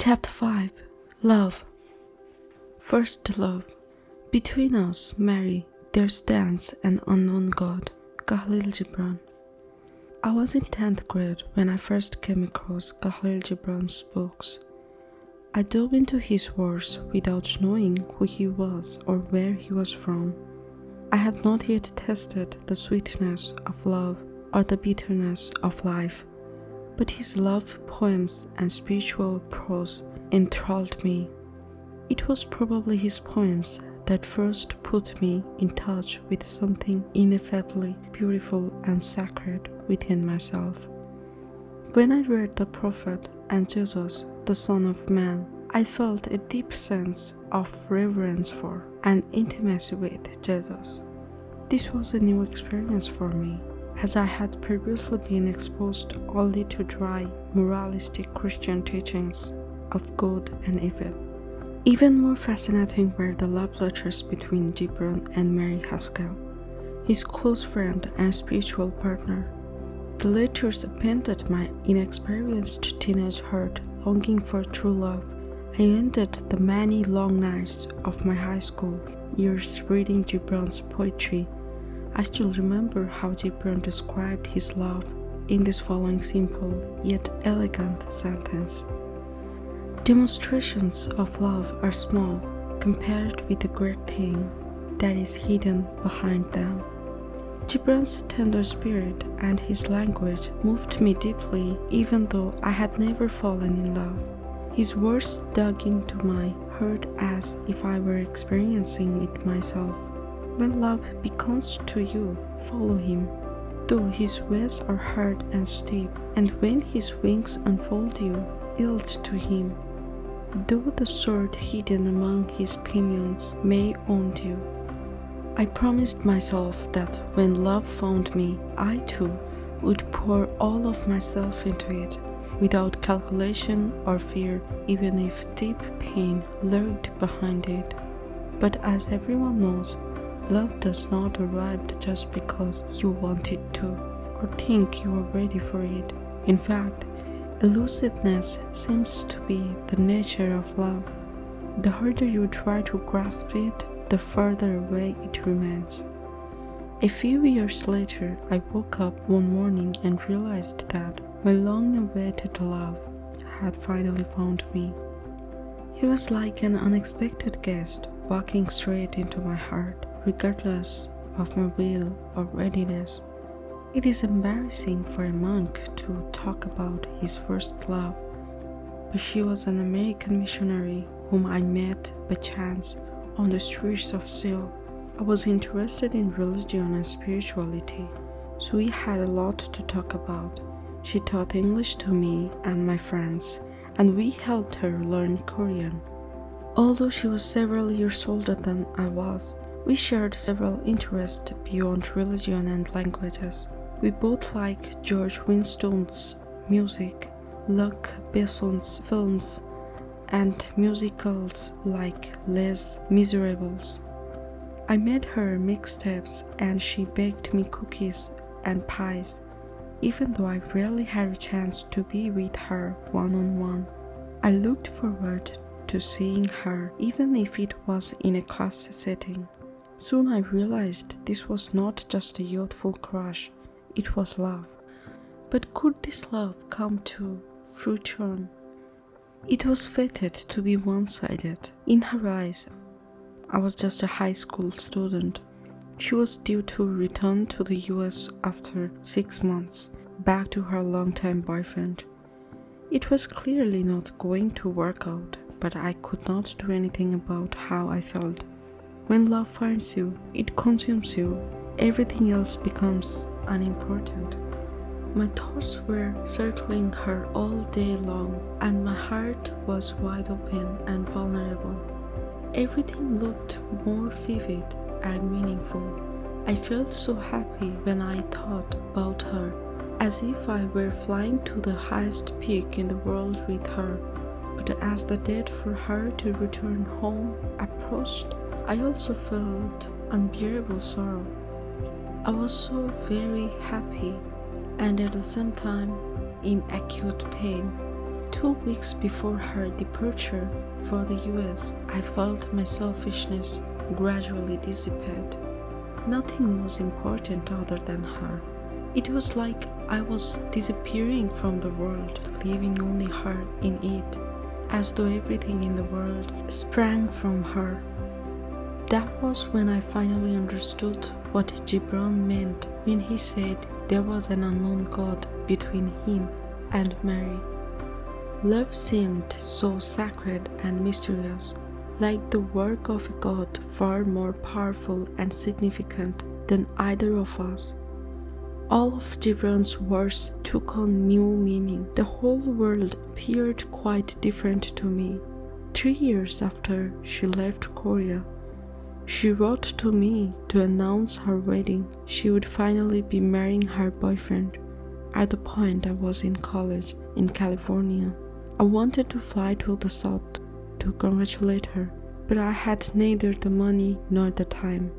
Chapter 5. Love. First love. Between us, Mary, there stands an unknown God, Khalil Gibran. I was in 10th grade when I first came across Khalil Gibran's books. I dove into his words without knowing who he was or where he was from. I had not yet tasted the sweetness of love or the bitterness of life, but his love poems and spiritual prose enthralled me. It was probably his poems that first put me in touch with something ineffably beautiful and sacred within myself. When I read the Prophet and Jesus, the Son of Man, I felt a deep sense of reverence for and intimacy with Jesus. This was a new experience for me, as I had previously been exposed only to dry, moralistic Christian teachings of good and evil. Even more fascinating were the love letters between Gibran and Mary Haskell, his close friend and spiritual partner. The letters painted my inexperienced teenage heart longing for true love. I ended the many long nights of my high school years reading Gibran's poetry. I still remember how Gibran described his love in this following simple yet elegant sentence. Demonstrations of love are small compared with the great thing that is hidden behind them. Gibran's tender spirit and his language moved me deeply even though I had never fallen in love. His words dug into my heart as if I were experiencing it myself. When love beckons to you, follow him, though his ways are hard and steep, and when his wings unfold you, yield to him, though the sword hidden among his pinions may wound you. I promised myself that when love found me, I too would pour all of myself into it, without calculation or fear, even if deep pain lurked behind it. But as everyone knows, love does not arrive just because you want it to, or think you are ready for it. In fact, elusiveness seems to be the nature of love. The harder you try to grasp it, the further away it remains. A few years later, I woke up one morning and realized that my long-awaited love had finally found me. He was like an unexpected guest walking straight into my heart, regardless of my will or readiness. It is embarrassing for a monk to talk about his first love, but she was an American missionary whom I met by chance on the streets of Seoul. I was interested in religion and spirituality, so we had a lot to talk about. She taught English to me and my friends, and we helped her learn Korean. Although she was several years older than I was, we shared several interests beyond religion and languages. We both liked George Winstone's music, Luc Besson's films, and musicals like Les Miserables. I made her mixtapes and she baked me cookies and pies, even though I rarely had a chance to be with her one-on-one. I looked forward to seeing her, even if it was in a class setting. Soon I realized this was not just a youthful crush, it was love. But could this love come to fruition? It was fated to be one-sided. In her eyes, I was just a high school student. She was due to return to the US after 6 months, back to her longtime boyfriend. It was clearly not going to work out, but I could not do anything about how I felt. When love finds you, it consumes you. Everything else becomes unimportant. My thoughts were circling her all day long, and my heart was wide open and vulnerable. Everything looked more vivid and meaningful. I felt so happy when I thought about her, as if I were flying to the highest peak in the world with her. But as the date for her to return home approached, I also felt unbearable sorrow. I was so very happy and at the same time in acute pain. 2 weeks before her departure for the US, I felt my selfishness gradually dissipate. Nothing was important other than her. It was like I was disappearing from the world, leaving only her in it, as though everything in the world sprang from her. That was when I finally understood what Gibran meant when he said there was an unknown God between him and Mary. Love seemed so sacred and mysterious, like the work of a God far more powerful and significant than either of us. All of Gibran's words took on new meaning. The whole world appeared quite different to me. 3 years after she left Korea, she wrote to me to announce her wedding. She would finally be marrying her boyfriend. At the point I was in college in California, I wanted to fly to the south to congratulate her, but I had neither the money nor the time.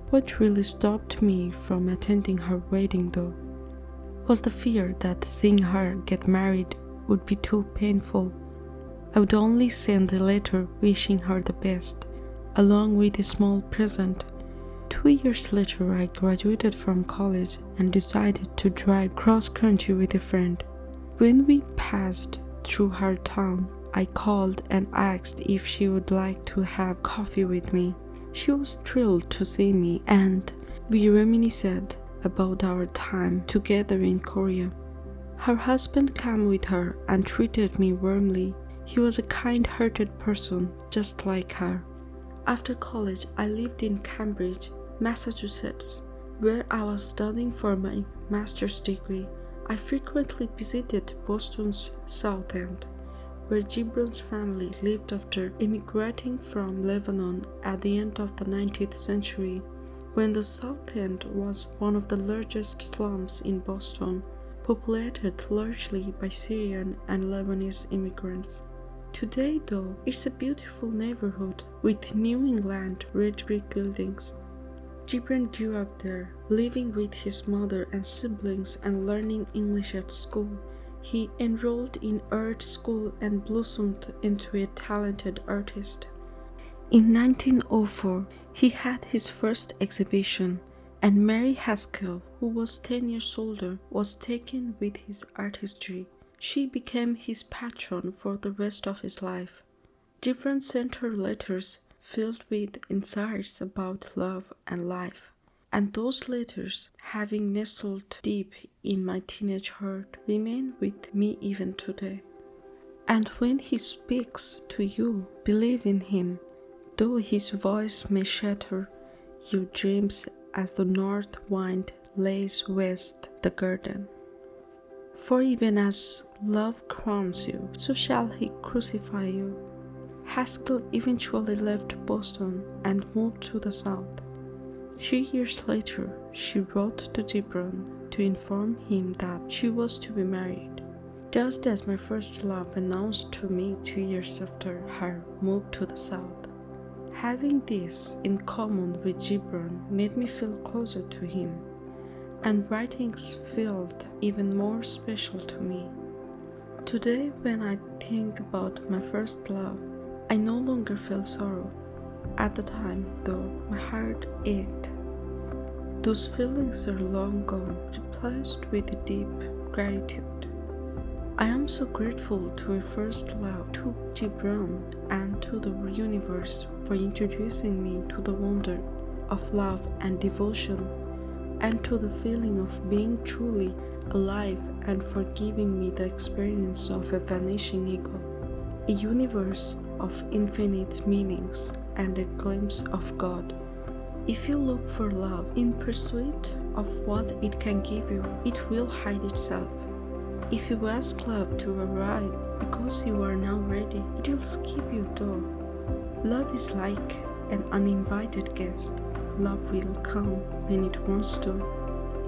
What really stopped me from attending her wedding, though, was the fear that seeing her get married would be too painful. I would only send a letter wishing her the best, along with a small present. 2 years later, I graduated from college and decided to drive cross-country with a friend. When we passed through her town, I called and asked if she would like to have coffee with me. She was thrilled to see me, and we reminisced about our time together in Korea. Her husband came with her and treated me warmly. He was a kind-hearted person, just like her. After college, I lived in Cambridge, Massachusetts, where I was studying for my master's degree. I frequently visited Boston's South End, where Gibran's family lived after immigrating from Lebanon at the end of the 19th century, when the South End was one of the largest slums in Boston, populated largely by Syrian and Lebanese immigrants. Today, though, it's a beautiful neighborhood with New England red brick buildings. Gibran grew up there, living with his mother and siblings and learning English at school. He enrolled in art school and blossomed into a talented artist. In 1904, he had his first exhibition, and Mary Haskell, who was 10 years older, was taken with his artistry. She became his patron for the rest of his life. Gibran sent her letters filled with insights about love and life, and those letters, having nestled deep in my teenage heart, remain with me even today. And when he speaks to you, believe in him, though his voice may shatter your dreams as the north wind lays waste the garden. For even as love crowns you, so shall he crucify you. Haskell eventually left Boston and moved to the south. 3 years later, she wrote to Gibran to inform him that she was to be married. Just as my first love announced to me 2 years after her move to the south. Having this in common with Gibran made me feel closer to him, and writings felt even more special to me. Today, when I think about my first love, I no longer feel sorrow. At the time, though, my heart ached. Those feelings are long gone, replaced with a deep gratitude. I am so grateful to my first love, to Gibran, and to the universe for introducing me to the wonder of love and devotion, and to the feeling of being truly alive, and for giving me the experience of a vanishing ego, a universe of infinite meanings, and a glimpse of God. If you look for love in pursuit of what it can give you, it will hide itself. If you ask love to arrive because you are now ready, it will skip your door. Love is like an uninvited guest. Love will come when it wants to.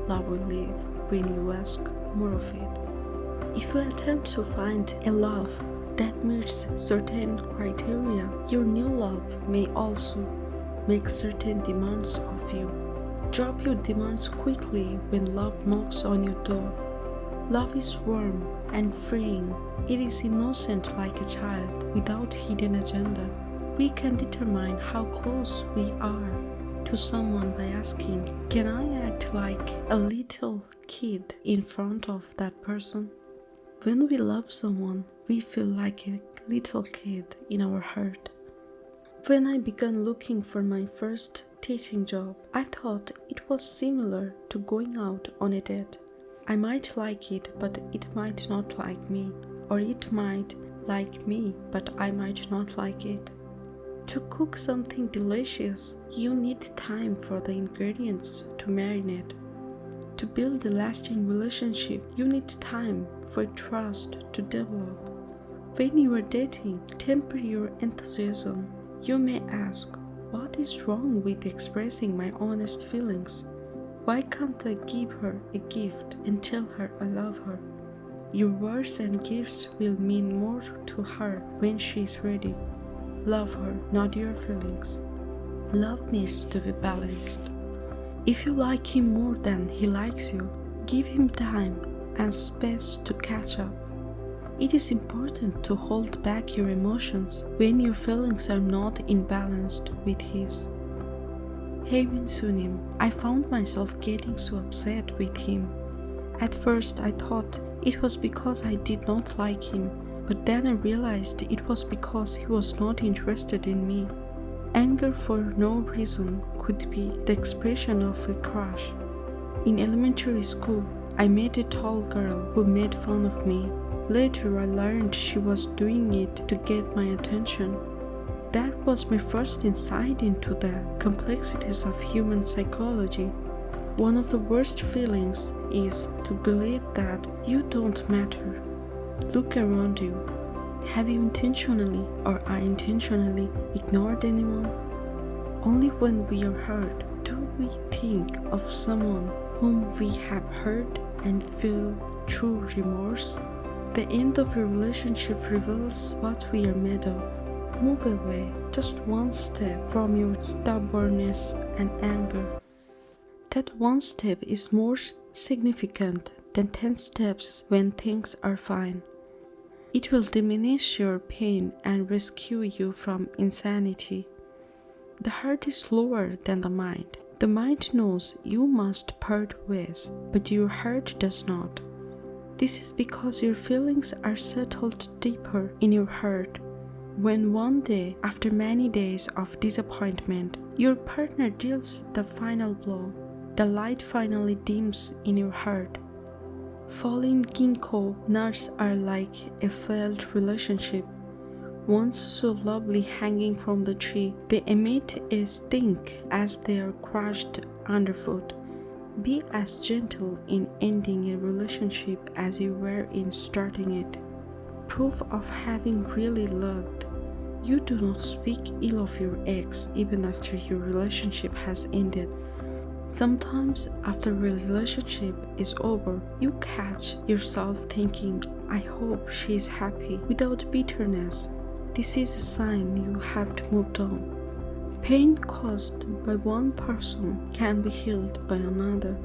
Love will leave when you ask more of it. If you attempt to find a love that meets certain criteria, your new love may also make certain demands of you. Drop your demands quickly when love knocks on your door. Love is warm and freeing. It is innocent like a child without hidden agenda. We can determine how close we are to someone by asking, can I act like a little kid in front of that person? When we love someone, we feel like a little kid in our heart. When I began looking for my first teaching job, I thought it was similar to going out on a date. I might like it, but it might not like me. Or it might like me, but I might not like it. To cook something delicious, you need time for the ingredients to marinate. To build a lasting relationship, you need time for trust to develop. When you are dating, temper your enthusiasm. You may ask, what is wrong with expressing my honest feelings? Why can't I give her a gift and tell her I love her? Your words and gifts will mean more to her when she is ready. Love her, not your feelings. Love needs to be balanced. If you like him more than he likes you, give him time and space to catch up. It is important to hold back your emotions when your feelings are not imbalanced with his. Haemin Sunim, I found myself getting so upset with him. At first I thought it was because I did not like him, but then I realized it was because he was not interested in me. Anger for no reason could be the expression of a crush. In elementary school, I met a tall girl who made fun of me. Later I learned she was doing it to get my attention. That was my first insight into the complexities of human psychology. One of the worst feelings is to believe that you don't matter. Look around you. Have you intentionally or unintentionally ignored anyone? Only when we are hurt do we think of someone whom we have hurt and feel true remorse. The end of a relationship reveals what we are made of. Move away just one step from your stubbornness and anger. That one step is more significant than 10 steps when things are fine. It will diminish your pain and rescue you from insanity. The heart is lower than the mind. The mind knows you must part ways, but your heart does not. This is because your feelings are settled deeper in your heart. When one day, after many days of disappointment, your partner deals the final blow, the light finally dims in your heart. Falling ginkgo nuts are like a failed relationship. Once so lovely hanging from the tree, they emit a stink as they are crushed underfoot. Be as gentle in ending a relationship as you were in starting it. Proof of having really loved. You do not speak ill of your ex even after your relationship has ended. Sometimes after a relationship is over, you catch yourself thinking, I hope she is happy, without bitterness. This is a sign you have moved on. Pain caused by one person can be healed by another.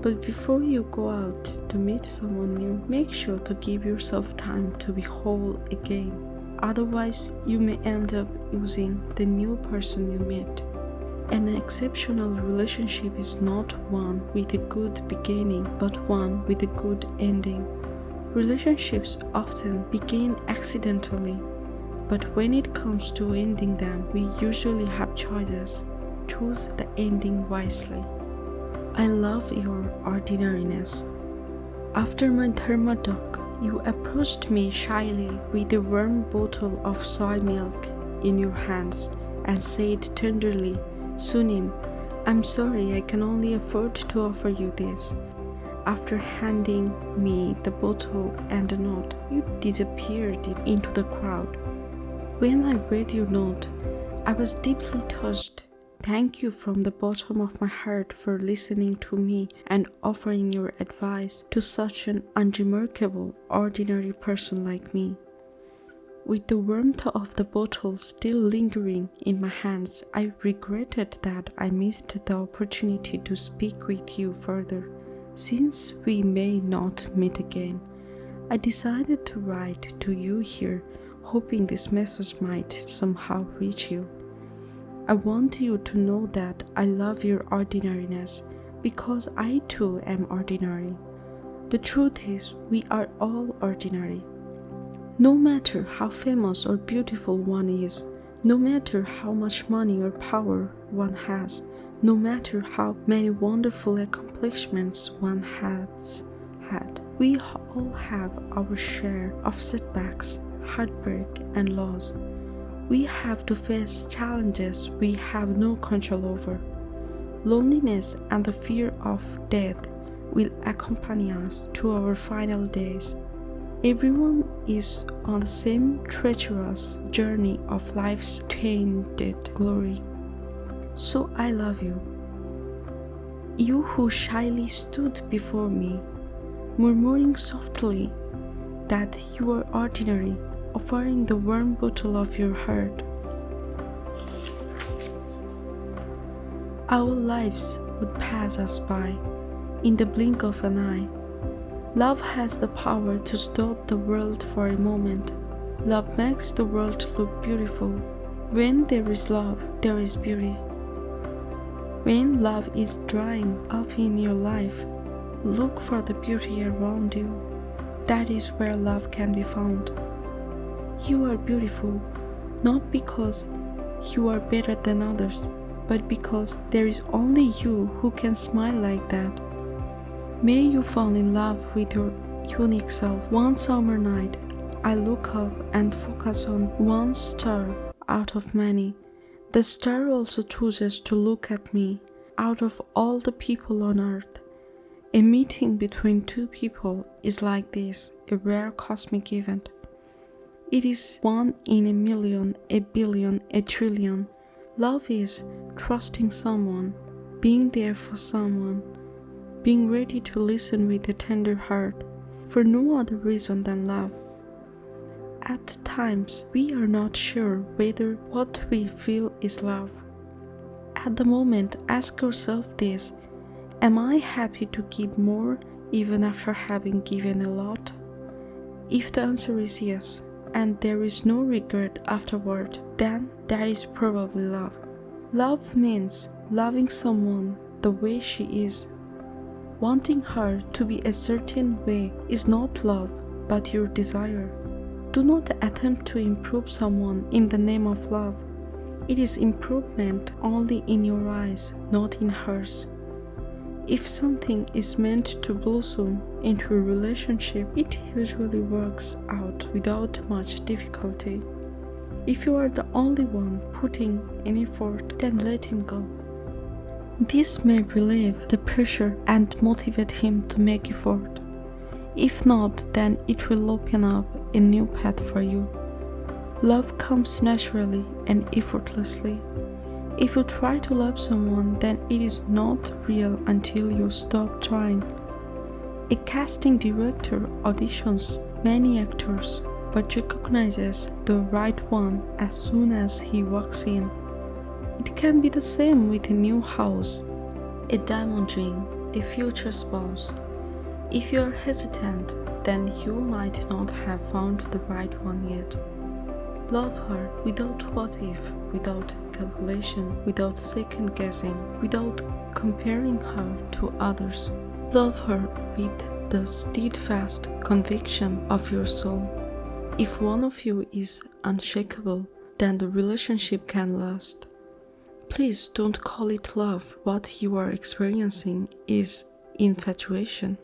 But before you go out to meet someone new, make sure to give yourself time to be whole again. Otherwise, you may end up using the new person you met. An exceptional relationship is not one with a good beginning, but one with a good ending. Relationships often begin accidentally, but when it comes to ending them, we usually have choices. Choose the ending wisely. I love your ordinariness. After my thermodoc, you approached me shyly with a warm bottle of soy milk in your hands and said tenderly, Sunim, I'm sorry I can only afford to offer you this. After handing me the bottle and a note, you disappeared into the crowd. When I read your note, I was deeply touched. Thank you from the bottom of my heart for listening to me and offering your advice to such an unremarkable, ordinary person like me. With the warmth of the bottle still lingering in my hands, I regretted that I missed the opportunity to speak with you further. Since we may not meet again, I decided to write to you here, hoping this message might somehow reach you. I want you to know that I love your ordinariness because I too am ordinary. The truth is, we are all ordinary. No matter how famous or beautiful one is, no matter how much money or power one has, no matter how many wonderful accomplishments one has had, we all have our share of setbacks, heartbreak, and loss. We have to face challenges we have no control over. Loneliness and the fear of death will accompany us to our final days. Everyone is on the same treacherous journey of life's tainted glory. So I love you. You who shyly stood before me, murmuring softly that you are ordinary, offering the warm bottle of your heart. Our lives would pass us by in the blink of an eye. Love has the power to stop the world for a moment. Love makes the world look beautiful. When there is love, there is beauty. When love is drying up in your life, look for the beauty around you. That is where love can be found. You are beautiful, not because you are better than others, but because there is only you who can smile like that. May you fall in love with your unique self. One summer night, I look up and focus on one star out of many. The star also chooses to look at me. Out of all the people on earth, a meeting between two people is like this, a rare cosmic event. It is 1 in a million, a billion, a trillion. Love is trusting someone, being there for someone, being ready to listen with a tender heart, for no other reason than love. At times, we are not sure whether what we feel is love. At the moment, ask yourself this: am I happy to give more even after having given a lot? If the answer is yes, and there is no regret afterward, then that is probably love. Love means loving someone the way she is. Wanting her to be a certain way is not love, but your desire. Do not attempt to improve someone in the name of love. It is improvement only in your eyes, not in hers. If something is meant to blossom into a relationship, it usually works out without much difficulty. If you are the only one putting in effort, then let him go. This may relieve the pressure and motivate him to make effort. If not, then it will open up a new path for you. Love comes naturally and effortlessly. If you try to love someone, then it is not real until you stop trying. A casting director auditions many actors, but recognizes the right one as soon as he walks in. It can be the same with a new house, a diamond ring, a future spouse. If you are hesitant, then you might not have found the right one yet. Love her without what if, without calculation, without second guessing, without comparing her to others. Love her with the steadfast conviction of your soul. If one of you is unshakable, then the relationship can last. Please don't call it love. What you are experiencing is infatuation,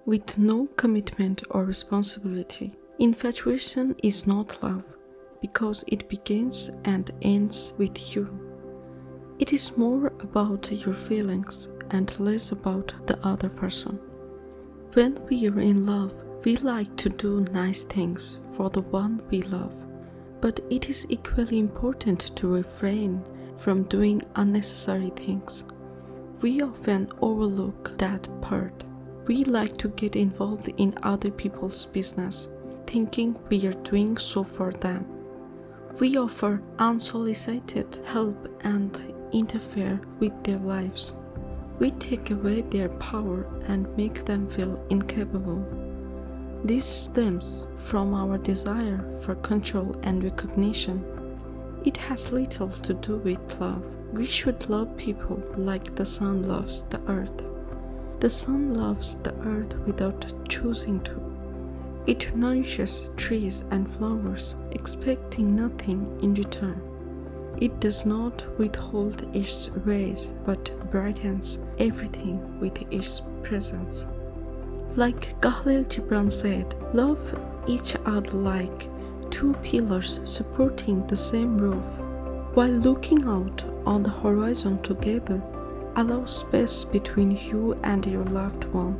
with no commitment or responsibility. Infatuation is not love, because it begins and ends with you. It is more about your feelings and less about the other person. When we are in love, we like to do nice things for the one we love, but it is equally important to refrain from doing unnecessary things. We often overlook that part. We like to get involved in other people's business, thinking we are doing so for them. We offer unsolicited help and interfere with their lives. We take away their power and make them feel incapable. This stems from our desire for control and recognition. It has little to do with love. We should love people like the sun loves the earth. The sun loves the earth without choosing to. It nourishes trees and flowers, expecting nothing in return. It does not withhold its rays, but brightens everything with its presence. Like Khalil Gibran said, love each other like two pillars supporting the same roof. While looking out on the horizon together, allow space between you and your loved one.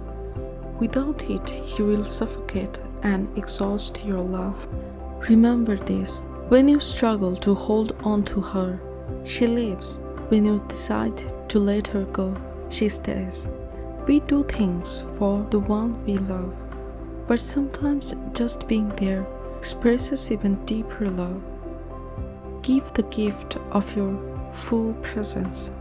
Without it, you will suffocate and exhaust your love. Remember this. When you struggle to hold on to her, she lives. When you decide to let her go, she stays. We do things for the one we love, but sometimes just being there expresses even deeper love. Give the gift of your full presence.